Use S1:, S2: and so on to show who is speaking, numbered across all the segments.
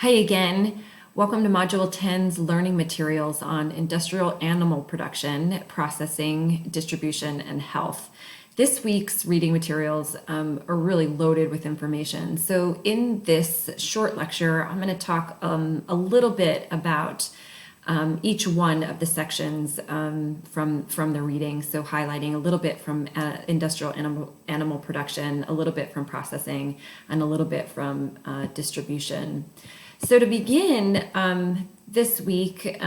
S1: Hi again. Welcome to Module 10's learning materials on industrial animal production, processing, distribution, and health. This week's reading materials are really loaded with information. So in this short lecture, I'm going to talk a little bit about each one of the sections from the reading. So highlighting a little bit from industrial animal production, a little bit from processing, and a little bit from distribution. So to begin, this week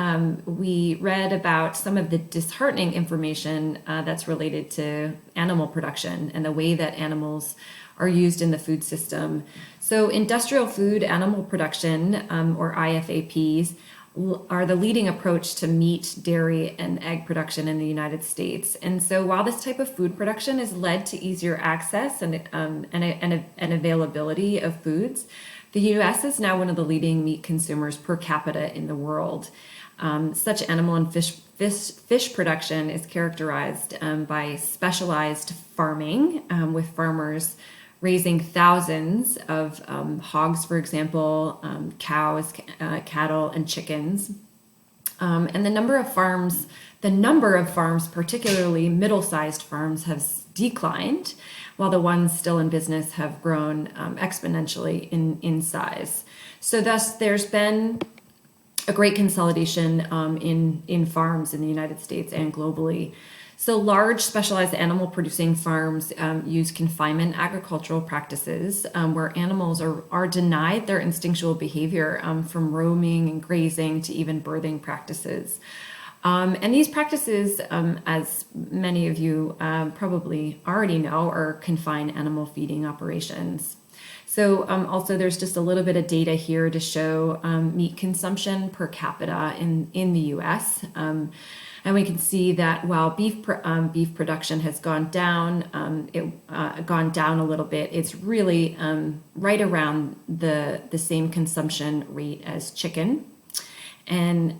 S1: we read about some of the disheartening information that's related to animal production and the way that animals are used in the food system. So industrial food animal production, or IFAPs, are the leading approach to meat, dairy, and egg production in the United States. And so while this type of food production has led to easier access and availability of foods, the U.S. is now one of the leading meat consumers per capita in the world. Such animal and fish production is characterized by specialized farming, with farmers raising thousands of hogs, for example, cows, cattle, and chickens. And the number of farms, particularly middle-sized farms, has declined, while the ones still in business have grown exponentially in size. So thus, there's been a great consolidation in farms in the United States and globally. So large specialized animal producing farms use confinement agricultural practices where animals are denied their instinctual behavior from roaming and grazing to even birthing practices. And these practices, as many of you probably already know, are confined animal feeding operations. So also there's just a little bit of data here to show meat consumption per capita in the U.S. And we can see that while beef production has gone down, gone down a little bit, it's really right around the same consumption rate as chicken. And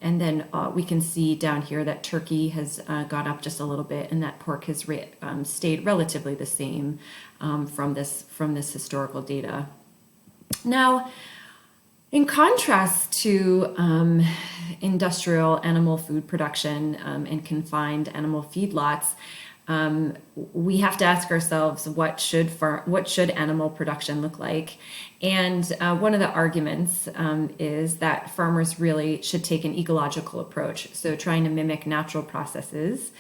S1: then we can see down here that turkey has gone up just a little bit, and that pork has stayed relatively the same from this historical data. Now, in contrast to industrial animal food production and confined animal feedlots, we have to ask ourselves, what should animal production look like? And one of the arguments is that farmers really should take an ecological approach, so trying to mimic natural processes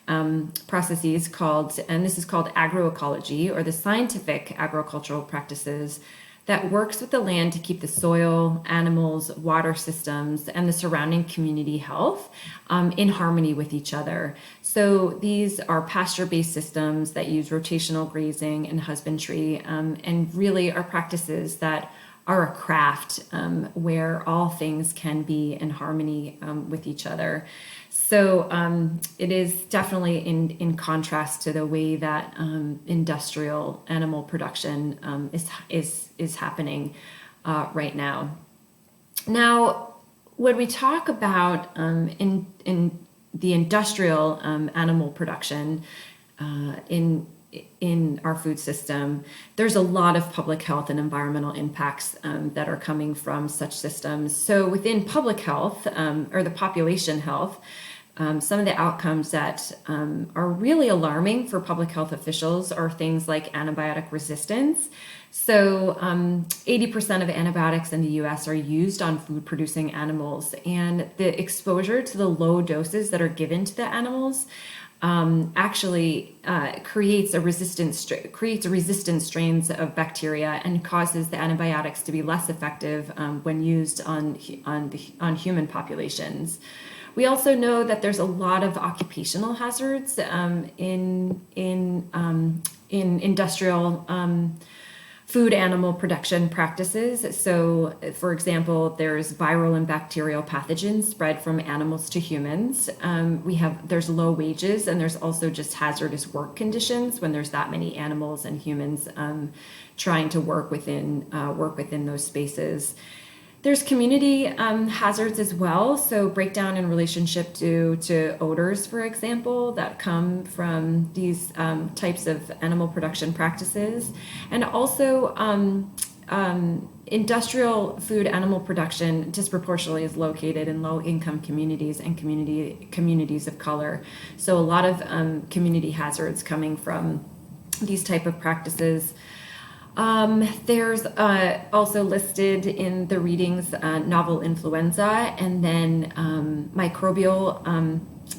S1: called, and this is called agroecology, or the scientific agricultural practices that works with the land to keep the soil, animals, water systems, and the surrounding community health in harmony with each other. So these are pasture-based systems that use rotational grazing and husbandry, and really are practices that are a craft where all things can be in harmony with each other. So it is definitely in contrast to the way that industrial animal production is happening right now. Now, when we talk about in the industrial animal production in our food system, there's a lot of public health and environmental impacts that are coming from such systems. So within public health, or the population health, some of the outcomes that are really alarming for public health officials are things like antibiotic resistance. So 80% of antibiotics in the US are used on food producing animals, and the exposure to the low doses that are given to the animals actually creates resistant strains of bacteria and causes the antibiotics to be less effective when used on human populations. We also know that there's a lot of occupational hazards in industrial food animal production practices. So, for example, there's viral and bacterial pathogens spread from animals to humans. There's low wages, and there's also just hazardous work conditions when there's that many animals and humans trying to work within those spaces. There's community hazards as well, so breakdown in relationship to odors, for example, that come from these types of animal production practices, and also industrial food animal production disproportionately is located in low-income communities and communities of color. So a lot of community hazards coming from these type of practices. There's also listed in the readings novel influenza, and then microbial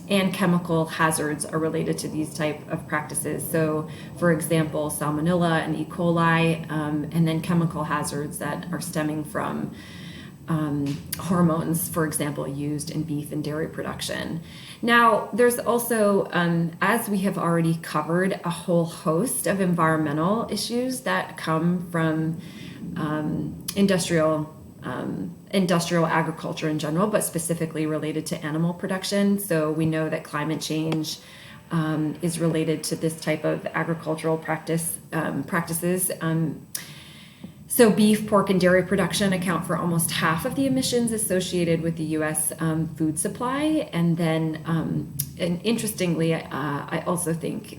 S1: and chemical hazards are related to these type of practices. So, for example, salmonella and E. coli, and then chemical hazards that are stemming from hormones, for example, used in beef and dairy production. Now, there's also, as we have already covered, a whole host of environmental issues that come from industrial agriculture in general, but specifically related to animal production. So we know that climate change is related to this type of agricultural practices. So beef, pork, and dairy production account for almost half of the emissions associated with the U.S. Food supply. And then, and interestingly, I also think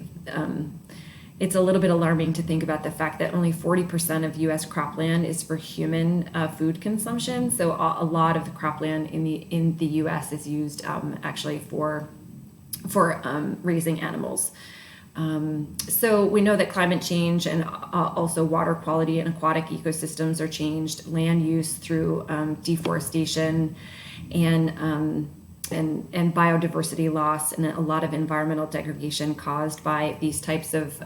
S1: it's a little bit alarming to think about the fact that only 40% of U.S. cropland is for human food consumption. So a lot of the cropland in the U.S. is used actually for raising animals. So we know that climate change and also water quality and aquatic ecosystems are changed, land use through deforestation and biodiversity loss, and a lot of environmental degradation caused by these types of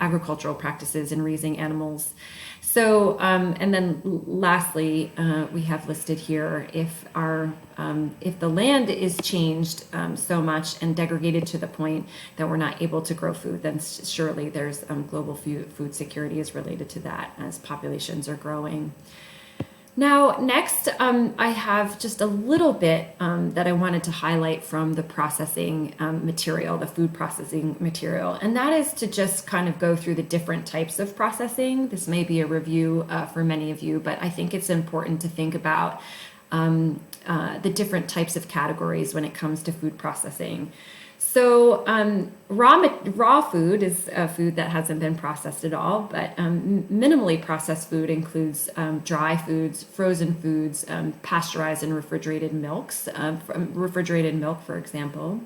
S1: agricultural practices in raising animals. So, and then lastly, we have listed here if the land is changed so much and degraded to the point that we're not able to grow food, then surely there's global food security is related to that as populations are growing. Now, next, I have just a little bit that I wanted to highlight from the processing material, the food processing material, and that is to just kind of go through the different types of processing. This may be a review for many of you, but I think it's important to think about the different types of categories when it comes to food processing. So raw food is food that hasn't been processed at all, but minimally processed food includes dry foods, frozen foods, pasteurized and refrigerated milks, refrigerated milk, for example.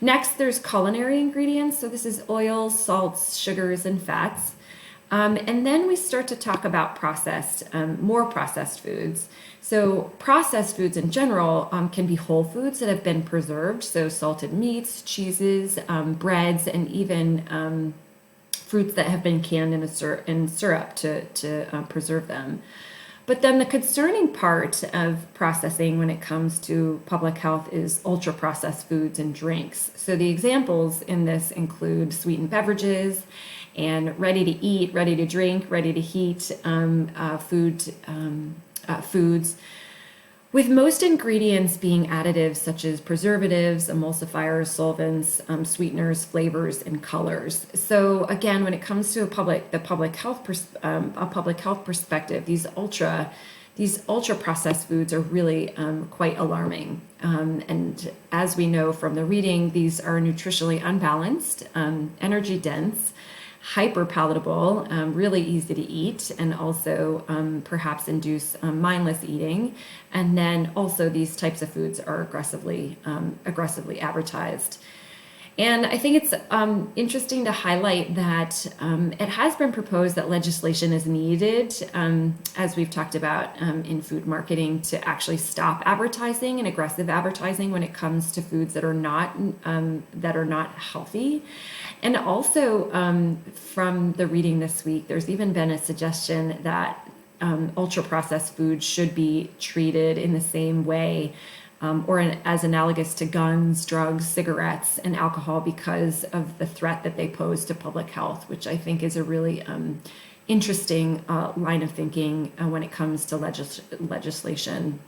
S1: Next, there's culinary ingredients. So this is oils, salts, sugars, and fats. And then we start to talk about more processed foods. So processed foods in general can be whole foods that have been preserved. So salted meats, cheeses, breads, and even fruits that have been canned in syrup to preserve them. But then the concerning part of processing when it comes to public health is ultra-processed foods and drinks. So the examples in this include sweetened beverages and ready-to-eat, ready-to-drink, ready-to-heat foods, with most ingredients being additives such as preservatives, emulsifiers, solvents, sweeteners, flavors, and colors. So again, when it comes to a public health perspective, these ultra processed foods are really quite alarming. And as we know from the reading, these are nutritionally unbalanced, energy dense, hyper palatable, really easy to eat, and also perhaps induce mindless eating. And then also these types of foods are aggressively advertised. And I think it's interesting to highlight that it has been proposed that legislation is needed, as we've talked about in food marketing, to actually stop advertising and aggressive advertising when it comes to foods that are not healthy. And also from the reading this week, there's even been a suggestion that ultra-processed foods should be treated in the same way as analogous to guns, drugs, cigarettes, and alcohol because of the threat that they pose to public health, which I think is a really interesting line of thinking when it comes to legislation.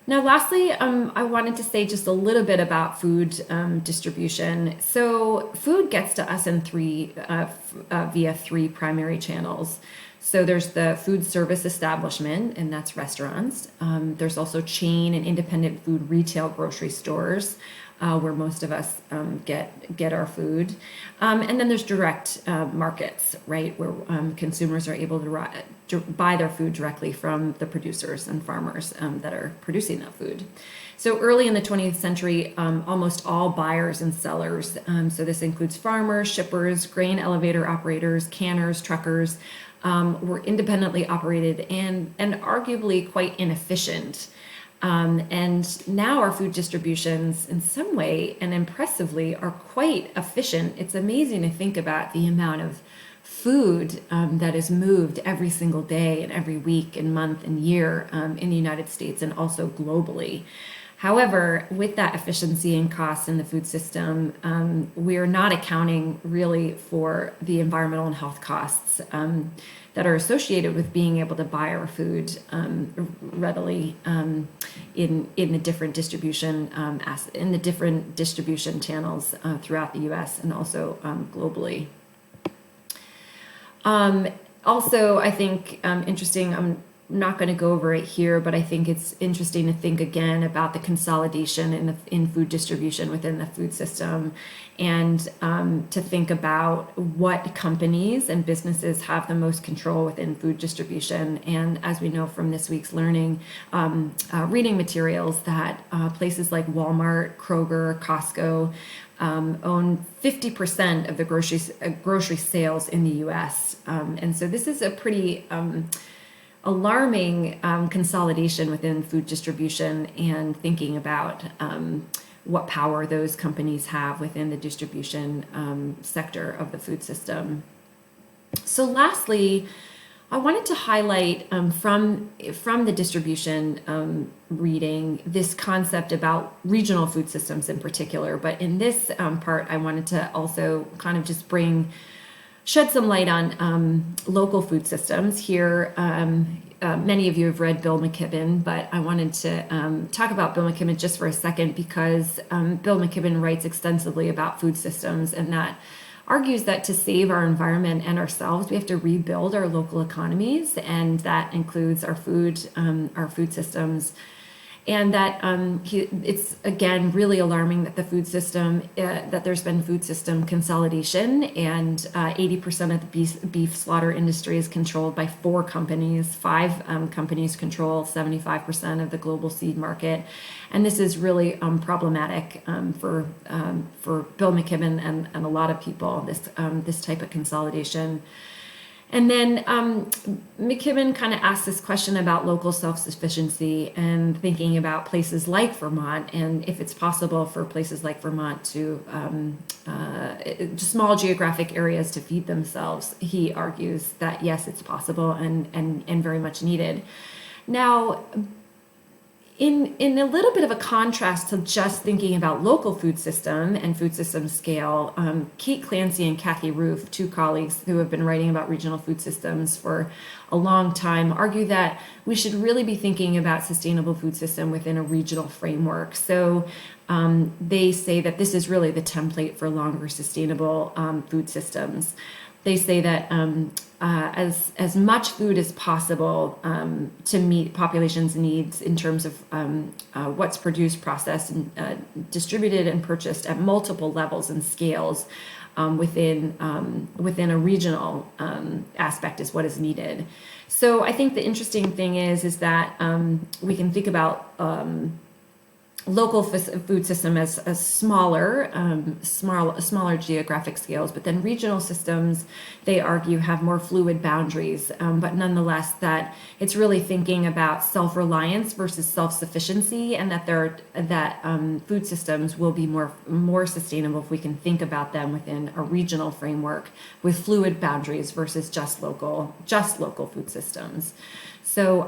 S1: Now, lastly, I wanted to say just a little bit about food distribution. So food gets to us in via three primary channels. So there's the food service establishment, and that's restaurants. There's also chain and independent food retail grocery stores, where most of us get our food. And then there's direct markets, right, where consumers are able to buy their food directly from the producers and farmers that are producing that food. So early in the 20th century, almost all buyers and sellers, so this includes farmers, shippers, grain elevator operators, canners, truckers, were independently operated and arguably quite inefficient. And now our food distributions, in some way and impressively, are quite efficient. It's amazing to think about the amount of food that is moved every single day and every week and month and year in the United States and also globally. However, with that efficiency and cost in the food system, we are not accounting really for the environmental and health costs that are associated with being able to buy our food readily in the different distribution channels throughout the U.S. and also globally. Also, I think interesting. I'm not going to go over it here, but I think it's interesting to think again about the consolidation in food distribution within the food system, and to think about what companies and businesses have the most control within food distribution. And as we know from this week's learning, reading materials, that places like Walmart, Kroger, Costco own 50% of the grocery sales in the U.S. And so this is a pretty alarming consolidation within food distribution, and thinking about what power those companies have within the distribution sector of the food system. So lastly, I wanted to highlight from the distribution reading this concept about regional food systems in particular. But in this part, I wanted to also kind of just shed some light on local food systems here. Many of you have read Bill McKibben, but I wanted to talk about Bill McKibben just for a second, because Bill McKibben writes extensively about food systems, and that argues that to save our environment and ourselves, we have to rebuild our local economies, and that includes our food systems. And that it's, again, really alarming that the food system, that there's been food system consolidation, and 80% of the beef slaughter industry is controlled by 4 companies. 5 companies control 75% of the global seed market. And this is really problematic for Bill McKibben and a lot of people, this type of consolidation. And then McKibben kind of asked this question about local self-sufficiency, and thinking about places like Vermont, and if it's possible for places like Vermont to small geographic areas to feed themselves. He argues that yes, it's possible and very much needed. Now, in a little bit of a contrast to just thinking about local food system and food system scale, Kate Clancy and Kathy Roof, 2 colleagues who have been writing about regional food systems for a long time, argue that we should really be thinking about sustainable food system within a regional framework. So they say that this is really the template for longer sustainable food systems. They say that as much food as possible to meet population's needs in terms of what's produced, processed, and distributed and purchased at multiple levels and scales within a regional aspect is what is needed. So I think the interesting thing is that we can think about local food system as a smaller geographic scales, but then regional systems, they argue, have more fluid boundaries, but nonetheless that it's really thinking about self-reliance versus self-sufficiency, and that food systems will be more sustainable if we can think about them within a regional framework with fluid boundaries versus just local food systems. So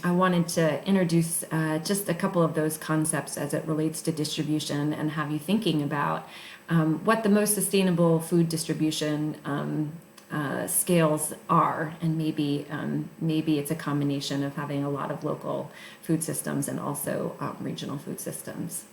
S1: I wanted to introduce just a couple of those concepts as it relates to distribution, and have you thinking about what the most sustainable food distribution scales are, and maybe it's a combination of having a lot of local food systems and also regional food systems.